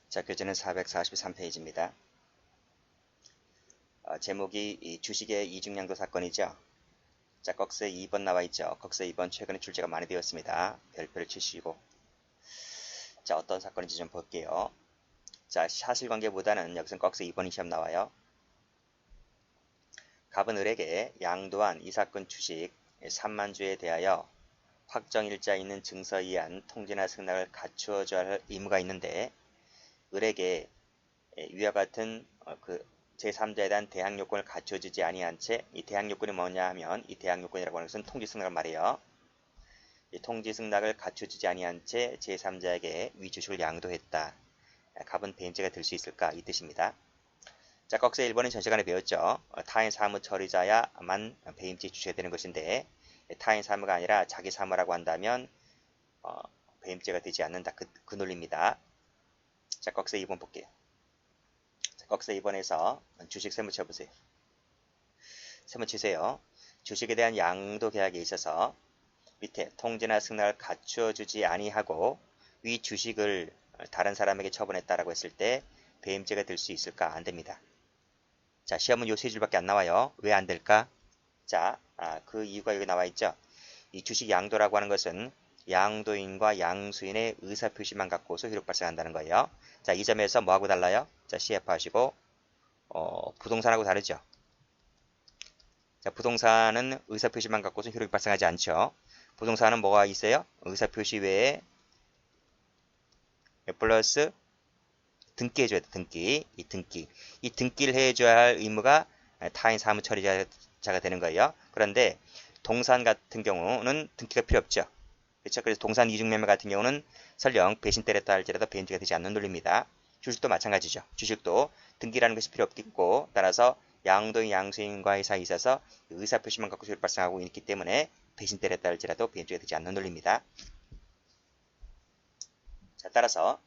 자, 교재는 443페이지입니다. 제목이 이 주식의 이중양도 사건이죠. 자, 꺽쇠 2번 나와 있죠. 꺽쇠 2번 최근에 출제가 많이 되었습니다. 별표를 치시고. 자, 어떤 사건인지 좀 볼게요. 자, 사실관계보다는 여기서는 꺽쇠 2번이 시험 나와요. 갑은 을에게 양도한 이 사건 주식 3만 주에 대하여 확정일자 있는 증서에 의한 통지나 승낙을 갖추어줘야 할 의무가 있는데 을에게 위와 같은 제3자에 대한 대항요건을 갖춰주지 아니한 채 이 대항요건이 뭐냐 하면 이 대항요건이라고 하는 것은 통지승낙을 말해요. 이 통지승낙을 갖춰주지 아니한 채 제3자에게 위 주식을 양도했다. 갑은 배임죄가 될 수 있을까? 이 뜻입니다. 자, 꺽쇠 1번은 전 시간에 배웠죠. 타인 사무 처리자야만 배임죄 주셔야 되는 것인데 타인 사무가 아니라 자기 사무라고 한다면 배임죄가 되지 않는다. 그 논리입니다. 자, 꺽쇠 2번 볼게요. 자, 꺽쇠 2번에서 주식 세무 쳐보세요. 세무 치세요. 주식에 대한 양도 계약에 있어서 밑에 통지나 승낙을 갖추어주지 아니하고 위 주식을 다른 사람에게 처분했다라고 했을 때 배임죄가 될 수 있을까? 안 됩니다. 자, 시험은 요 세 줄밖에 안 나와요. 왜 안 될까? 자, 그 이유가 여기 나와 있죠. 이 주식 양도라고 하는 것은 양도인과 양수인의 의사표시만 갖고서 효력 발생한다는 거예요. 자, 이 점에서 뭐하고 달라요? 자, CF 하시고 부동산하고 다르죠. 자, 부동산은 의사표시만 갖고서 효력이 발생하지 않죠. 부동산은 뭐가 있어요? 의사표시 외에 플러스 등기 해줘야 돼. 등기. 이 등기를 해줘야 할 의무가 타인 사무 처리자가 되는 거예요. 그런데 동산 같은 경우는 등기가 필요 없죠. 그렇죠? 그래서 동산 이중매매 같은 경우는 설령 배신 때렸다 할지라도 배임죄가 되지 않는 논리입니다. 주식도 마찬가지죠. 주식도 등기라는 것이 필요 없겠고 따라서 양도인 양수인과의 사이에 있어서 의사표시만 갖고 효력 발생하고 있기 때문에 배신 때렸다 할지라도 배임죄가 되지 않는 논리입니다. 자, 따라서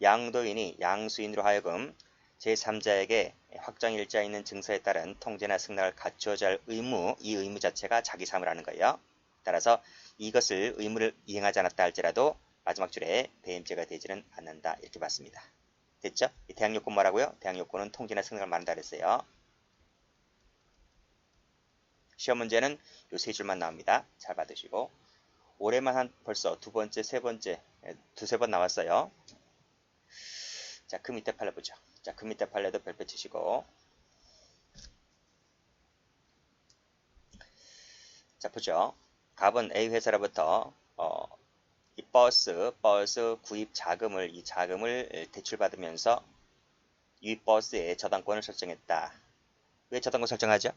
양도인이 양수인으로 하여금 제3자에게 확정일자 있는 증서에 따른 통제나 승낙을 갖추어야 할 의무, 이 의무 자체가 자기 사무라는 거예요. 따라서 이것을 의무를 이행하지 않았다 할지라도 마지막 줄에 배임죄가 되지는 않는다. 이렇게 봤습니다. 됐죠? 이 대항요건 뭐라고요? 대항요건은 통지나 승낙을 말한다 그랬어요. 시험 문제는 요 세 줄만 나옵니다. 잘 받으시고. 올해만 한 벌써 두 번째, 세 번째, 두세 번 나왔어요. 자, 그 밑에 판례 보죠. 자, 그 밑에 판례도 별표 치시고. 자, 보죠. 갑은 A 회사로부터 이 버스 구입 자금을 이 자금을 대출받으면서 이 버스의 저당권을 설정했다. 왜 저당권 설정하죠?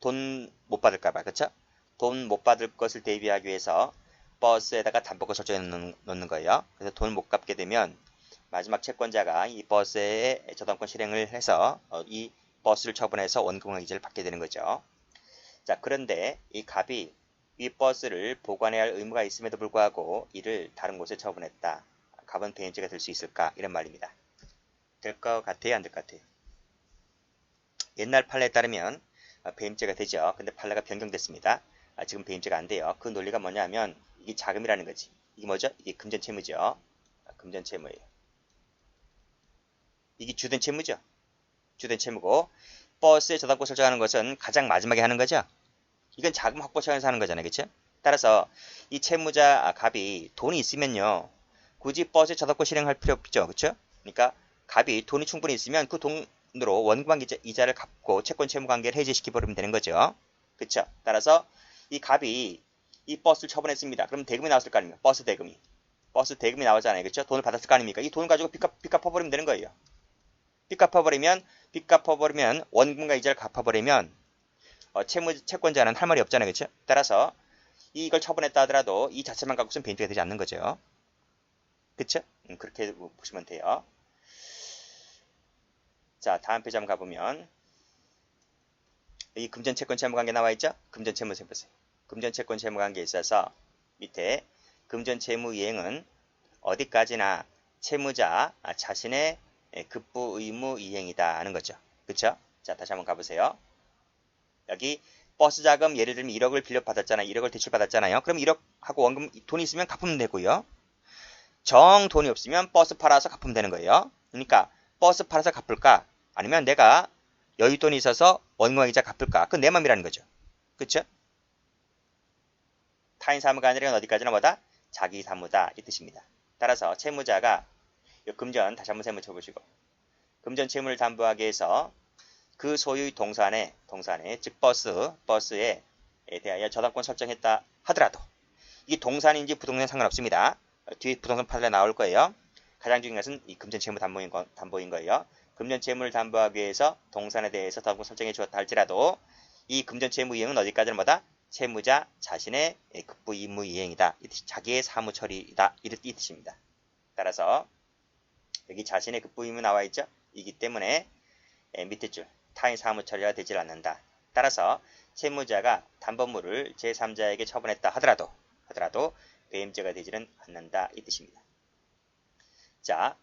돈 못 받을까봐, 그렇죠? 돈 못 받을 것을 대비하기 위해서 버스에다가 담보권 설정해 놓는 거예요. 그래서 돈 못 갚게 되면 마지막 채권자가 이 버스의 저당권 실행을 해서 이 버스를 처분해서 원금과 이자를 받게 되는 거죠. 자, 그런데 이 갑이 이 버스를 보관해야 할 의무가 있음에도 불구하고 이를 다른 곳에 처분했다. 갑은 배임죄가 될 수 있을까? 이런 말입니다. 될 것 같아요? 안 될 것 같아요? 옛날 판례에 따르면 배임죄가 되죠. 근데 판례가 변경됐습니다. 지금 배임죄가 안 돼요. 그 논리가 뭐냐면 이게 자금이라는 거지. 이게 뭐죠? 이게 금전채무죠. 금전채무예요. 이게 주된 채무죠. 주된 채무고 버스에 저당권 설정하는 것은 가장 마지막에 하는 거죠. 이건 자금 확보 차원에서 하는 거잖아요. 그렇죠? 따라서 이 채무자 갑이 돈이 있으면요. 굳이 버스에 저당권 실행할 필요 없죠. 그렇죠? 그러니까 갑이 돈이 충분히 있으면 그 돈으로 원금 이자를 갚고 채권 채무 관계를 해제시켜버리면 되는 거죠. 그렇죠? 따라서 이 갑이 이 버스를 처분했습니다. 그럼 대금이 나왔을 거 아닙니까? 버스 대금이 나오잖아요. 그렇죠? 돈을 받았을 거 아닙니까? 이 돈을 가지고 빚 갚아버리면 되는 거예요. 빚 갚아버리면 원금과 이자를 갚아버리면 채권자는 할 말이 없잖아요. 그렇죠? 따라서 이걸 처분했다 하더라도 이 자체만 갖고서는 배임죄가 되지 않는 거죠. 그렇죠? 그렇게 보시면 돼요. 자, 다음 페이지 한번 가보면 이 금전채권 채무관계 나와 있죠? 금전채무 보세요. 금전채권 채무관계에 있어서 밑에 금전채무 이행은 어디까지나 채무자 자신의 급부 의무 이행이다 하는 거죠. 그렇죠? 자, 다시 한번 가보세요. 여기 버스 자금 예를 들면 1억을 빌려받았잖아요. 1억을 대출받았잖아요. 그럼 1억하고 원금 돈이 있으면 갚으면 되고요. 정 돈이 없으면 버스 팔아서 갚으면 되는 거예요. 그러니까 버스 팔아서 갚을까? 아니면 내가 여윳돈이 있어서 원금이자 갚을까? 그건 내 맘이라는 거죠. 그쵸? 타인 사무가 아니라 어디까지나 뭐다? 자기 사무다 이 뜻입니다. 따라서 채무자가 금전 다시 한번 세무 쳐보시고 금전 채무를 담보하기 위해서 그 소유의 동산에 즉 버스에 대하여 저당권 설정했다 하더라도 이게 동산인지 부동산 상관없습니다. 뒤에 부동산 판례 나올 거예요. 가장 중요한 것은 이 금전 채무 담보인 거예요. 금전 채무를 담보하기 위해서 동산에 대해서 저당권 설정해 주었다 할지라도 이 금전 채무 이행은 어디까지나 뭐다? 채무자 자신의 급부 임무 이행이다. 이 뜻이 자기의 사무 처리이다. 이 뜻입니다. 따라서 여기 자신의 급부 임무 나와 있죠? 이기 때문에 밑에 줄 타인 사무 처리가 되질 않는다. 따라서 채무자가 담보물을 제3자에게 처분했다 하더라도 배임죄가 되지는 않는다. 이 뜻입니다. 자,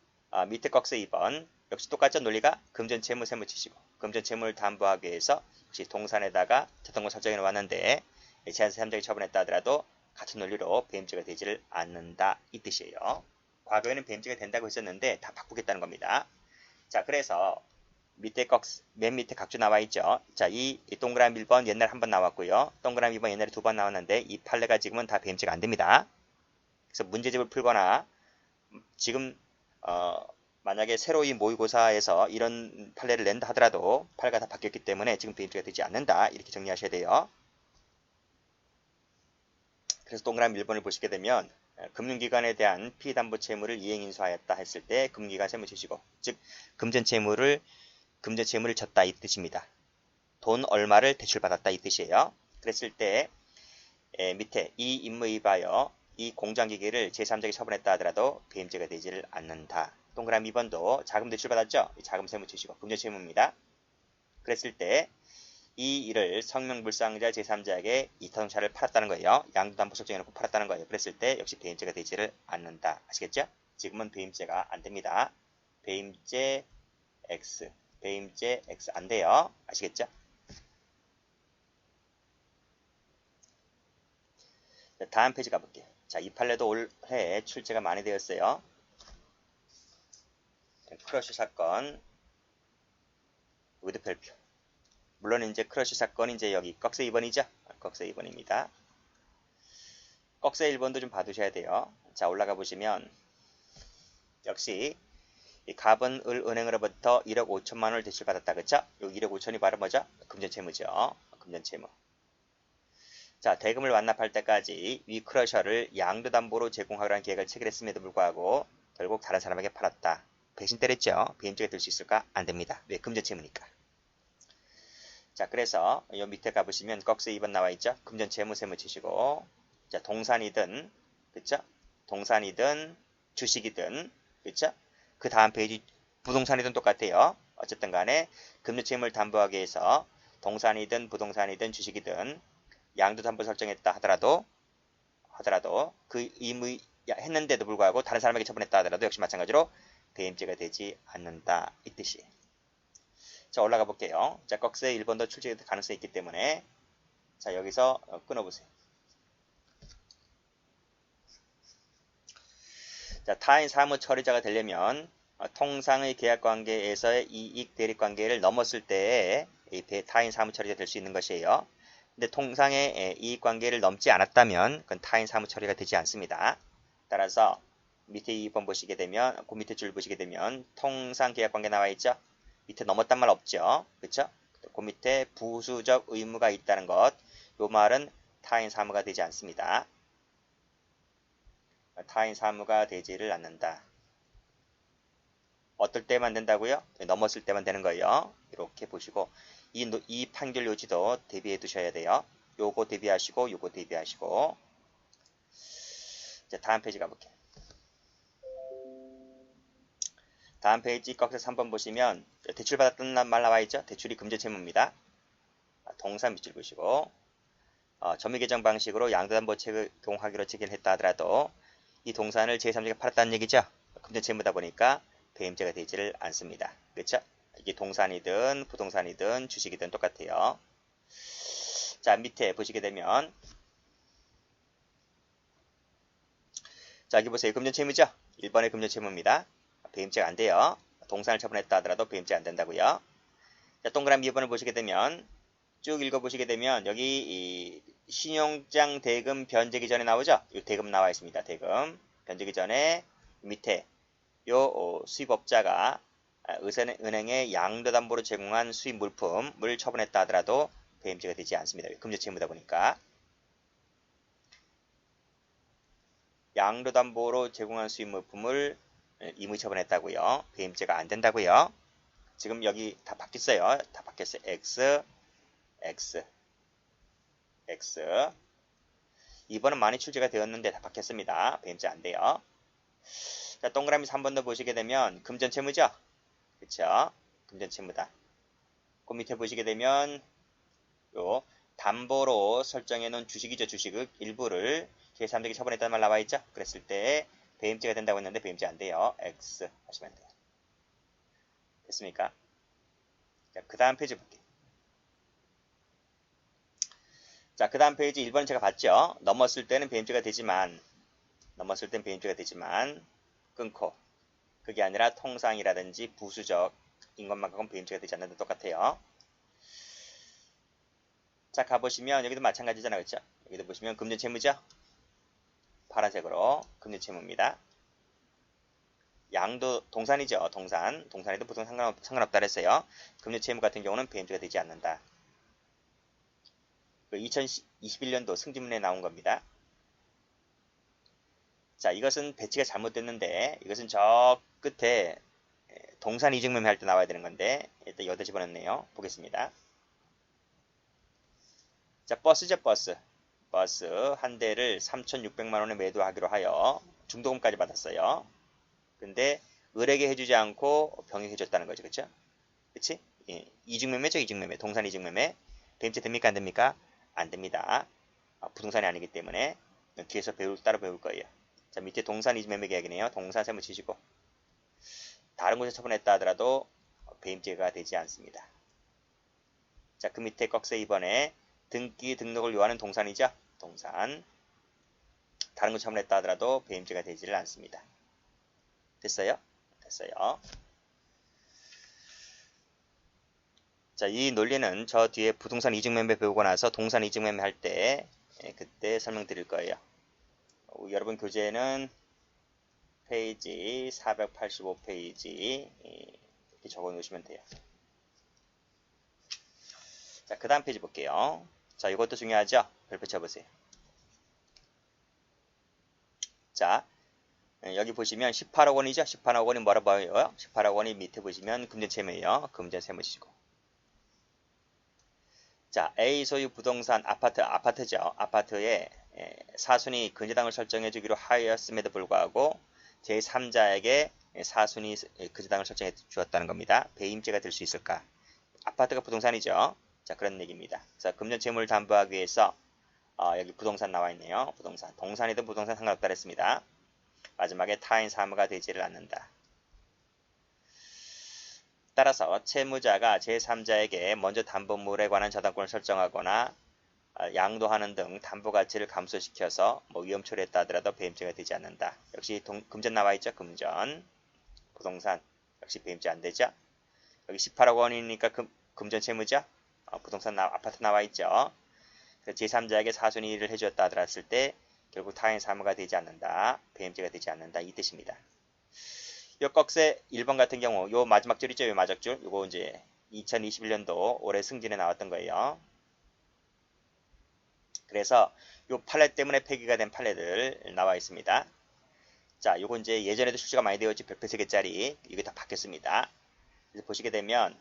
밑에 꺽쇠 2번 역시 똑같죠? 논리가 금전 채무 세무 치시고 금전 채무를 담보하기 위해서 역시 동산에다가 저당권 설정해 놓았는데 제3자에게 처분했다 하더라도 같은 논리로 배임죄가 되지를 않는다. 이 뜻이에요. 과거에는 배임죄가 된다고 했었는데 다 바꾸겠다는 겁니다. 자, 그래서 맨 밑에 각주 나와 있죠. 자, 이 동그라미 1번 옛날에 한 번 나왔고요. 동그라미 2번 옛날에 2번 나왔는데 이 판례가 지금은 다 배임죄가 안 됩니다. 그래서 문제집을 풀거나 지금 만약에 새로 이 모의고사에서 이런 판례를 낸다 하더라도 판례가 다 바뀌었기 때문에 지금 배임죄가 되지 않는다. 이렇게 정리하셔야 돼요. 그래서 동그라미 1번을 보시게 되면 금융기관에 대한 피담보 채무를 이행인수하였다 했을 때 금융기관 세무 주시고 즉 금전채무를 졌다 이 뜻입니다. 돈 얼마를 대출받았다 이 뜻이에요. 그랬을 때 밑에 이 임무에 봐요. 이 공장기계를 제3자에게 처분했다 하더라도 배임죄가 되지를 않는다. 동그라미 2번도 자금 대출받았죠? 자금 세무 주시고 금전채무입니다. 그랬을 때 이 일을 성명불상자 제3자에게 이타동차를 팔았다는 거예요. 양도담보 설정해놓고 팔았다는 거예요. 그랬을 때 역시 배임죄가 되지를 않는다. 아시겠죠? 지금은 배임죄가 안 됩니다. 배임죄 X 안 돼요. 아시겠죠? 자, 다음 페이지 가볼게요. 자, 이 판례도 올해 출제가 많이 되었어요. 크러쉬 사건 의도별표. 물론 이제 크러쉬 사건이 이제 여기 꺽쇠 2번이죠? 꺽쇠 2번입니다. 꺽쇠 1번도 좀 봐두셔야 돼요. 자, 올라가 보시면 역시 이 갑은 은행으로부터 1억 5천만 원을 대출받았다. 그쵸? 요 1억 5천이 바로 뭐죠? 금전채무죠. 금전채무. 자, 대금을 완납할 때까지 위 크러셔를 양도담보로 제공하라는 계약을 체결했음에도 불구하고 결국 다른 사람에게 팔았다. 배신 때렸죠? 배임죄가 될 수 있을까? 안 됩니다. 왜? 금전채무니까. 자, 그래서 요 밑에 가보시면 꺽쇠 2번 나와 있죠? 금전채무 세무 치시고 자, 동산이든 그쵸? 동산이든 주식이든 그쵸? 그 다음 페이지 부동산이든 똑같아요. 어쨌든 간에 금전채무를 담보하기 위해서 동산이든 부동산이든 주식이든 양도담보 설정했다 하더라도 그 의무 했는데도 불구하고 다른 사람에게 처분했다 하더라도 역시 마찬가지로 배임죄가 되지 않는다. 이 뜻이. 자, 올라가 볼게요. 자, 꺽쇠 1번도 출제될 가능성이 있기 때문에 자, 여기서 끊어보세요. 자, 타인 사무 처리자가 되려면 통상의 계약관계에서의 이익 대립관계를 넘었을 때에 타인 사무 처리자 될 수 있는 것이에요. 근데 통상의 이익관계를 넘지 않았다면 그건 타인 사무 처리가 되지 않습니다. 따라서 밑에 2번 보시게 되면 그 밑에 줄 보시게 되면 통상 계약관계 나와 있죠. 밑에 넘었단 말 없죠. 그쵸? 그 밑에 부수적 의무가 있다는 것. 요 말은 타인 사무가 되지 않습니다. 타인 사무가 되지를 않는다. 어떨 때만 된다고요? 넘었을 때만 되는 거예요. 이렇게 보시고 이 판결 요지도 대비해 두셔야 돼요. 요거 대비하시고 요거 대비하시고 자, 다음 페이지 가볼게요. 다음 페이지 꺽쇠 3번 보시면 대출받았던 말 나와 있죠? 대출이 금전채무입니다. 동사 밑줄 보시고 점유계정 방식으로 양도담보 제공하기로 체결했다 하더라도 이 동산을 제3자가 팔았다는 얘기죠? 금전채무다 보니까 배임죄가 되지를 않습니다. 그렇죠? 이게 동산이든 부동산이든 주식이든 똑같아요. 자, 밑에 보시게 되면 자, 여기 보세요. 금전채무죠? 1번의 금전채무입니다. 배임죄가 안 돼요. 동산을 처분했다 하더라도 배임죄가 안 된다고요. 자, 동그라미 2번을 보시게 되면 쭉 읽어보시게 되면 여기 이 신용장 대금 변제기 전에 나오죠? 이 대금 나와 있습니다. 대금 변제기 전에 밑에 요 수입업자가 은행에 양도담보로 제공한 수입 물품을 처분했다 하더라도 배임죄가 되지 않습니다. 금전 채무다 보니까. 양도담보로 제공한 수입 물품을 임의 처분했다고요. 배임죄가 안 된다고요. 지금 여기 다 바뀌었어요. 다 바뀌었어요. X, X, X. 2번은 많이 출제가 되었는데 다 바뀌었습니다. 배임죄 안 돼요. 자, 동그라미 3번도 보시게 되면 금전채무죠? 그쵸? 금전채무다. 그 밑에 보시게 되면 요 담보로 설정해 놓은 주식이죠. 주식의 일부를 제3자에게 처분했다는 말 나와 있죠? 그랬을 때 배임죄가 된다고 했는데 배임죄 안 돼요. X 하시면 돼요. 됐습니까? 자, 그 다음 페이지 볼게요. 자, 그 다음 페이지 1번 제가 봤죠? 넘었을 때는 배임죄가 되지만 끊고 그게 아니라 통상이라든지 부수적인 것만큼은 배임죄가 되지 않는다 똑같아요. 자, 가보시면 여기도 마찬가지잖아요. 그렇죠? 여기도 보시면 금전채무죠? 파란색으로 금전채무입니다. 양도 동산이죠. 동산에도 보통 상관없다 그랬어요. 금전채무 같은 경우는 배임죄가 되지 않는다. 2021년도 승진문에 나온 겁니다. 자, 이것은 배치가 잘못됐는데 이것은 저 끝에 동산 이중매매 할 때 나와야 되는 건데 일단 여기다 집어넣네요. 보겠습니다. 자, 버스죠. 버스 한 대를 3,600만 원에 매도하기로 하여 중도금까지 받았어요. 근데 을에게 해주지 않고 병에게 해줬다는 거죠. 그쵸? 그치? 예, 이중매매죠. 이중매매. 동산 이중매매. 배임죄 됩니까? 안 됩니까? 안 됩니다. 부동산이 아니기 때문에 뒤에서 따로 배울 거예요. 자, 밑에 동산 이중매매 계약이네요. 동산 세무 치시고 다른 곳에 처분했다 하더라도 배임죄가 되지 않습니다. 자, 그 밑에 꺽쇠 2번에 등기 등록을 요하는 동산이죠. 동산. 다른 곳에 처분했다 하더라도 배임죄가 되지를 않습니다. 됐어요? 됐어요. 자, 이 논리는 저 뒤에 부동산 이중매매 배우고 나서 동산 이중매매 할 때 그때 설명드릴 거예요. 여러분 교재는 페이지 485페이지 이렇게 적어 놓으시면 돼요. 자, 그 다음 페이지 볼게요. 자, 이것도 중요하죠? 별표 쳐보세요. 자, 여기 보시면 18억 원이죠? 18억 원이 뭐라 보여요? 18억 원이 밑에 보시면 금전채무예요. 금전채무시고. 자, A 소유 부동산 아파트죠. 아파트에 사순위 근저당을 설정해 주기로 하였음에도 불구하고 제3자에게 사순위 근저당을 설정해 주었다는 겁니다. 배임죄가 될 수 있을까? 아파트가 부동산이죠. 자, 그런 얘기입니다. 그래서 금전채무를 담보하기 위해서 여기 부동산 나와 있네요. 부동산. 동산이든 부동산 상관없다 그랬습니다. 마지막에 타인 사무가 되지를 않는다. 따라서 채무자가 제3자에게 먼저 담보물에 관한 저당권을 설정하거나 양도하는 등 담보가치를 감소시켜서 위험 처리했다 하더라도 배임죄가 되지 않는다. 역시 금전 나와 있죠. 금전. 부동산. 역시 배임죄 안 되죠. 여기 18억 원이니까 금전 채무죠. 부동산 아파트 나와 있죠. 제3자에게 사순위를 해주었다 하더랬을 때 결국 타인 사무가 되지 않는다. 배임죄가 되지 않는다. 이 뜻입니다. 요 꺽쇠 1번 같은 경우 요 마지막 줄이죠. 요 마지막 줄. 요거 이제 2021년도 올해 승진에 나왔던 거예요. 그래서 요 판례 때문에 폐기가 된 판례들 나와 있습니다. 자, 요거 이제 예전에도 출시가 많이 되었지. 별표 3개짜리. 이게 다 바뀌었습니다. 그래서 보시게 되면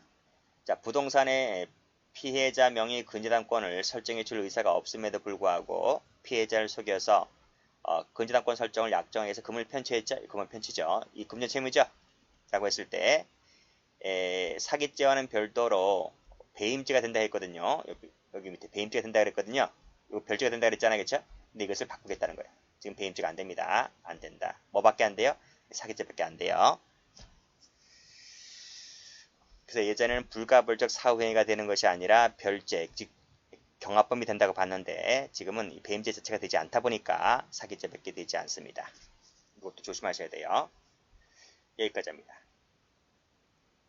자, 부동산의 피해자 명의 근저당권을 설정해 줄 의사가 없음에도 불구하고 피해자를 속여서 근저당권 설정을 약정해서 금을 편취했죠. 금을 편취죠. 이 금전 채무죠. 라고 했을 때 사기죄와는 별도로 배임죄가 된다 했거든요. 여기 밑에 배임죄가 된다 그랬거든요. 이거 별죄가 된다 그랬잖아요. 그렇죠? 근데 이것을 바꾸겠다는 거예요. 지금 배임죄가 안 됩니다. 안 된다. 뭐밖에 안 돼요? 사기죄밖에 안 돼요. 그래서 예전에는 불가불적 사후행위가 되는 것이 아니라 별죄, 즉 경합범이 된다고 봤는데 지금은 배임죄 자체가 되지 않다 보니까 사기죄밖에 되지 않습니다. 이것도 조심하셔야 돼요. 여기까지 합니다.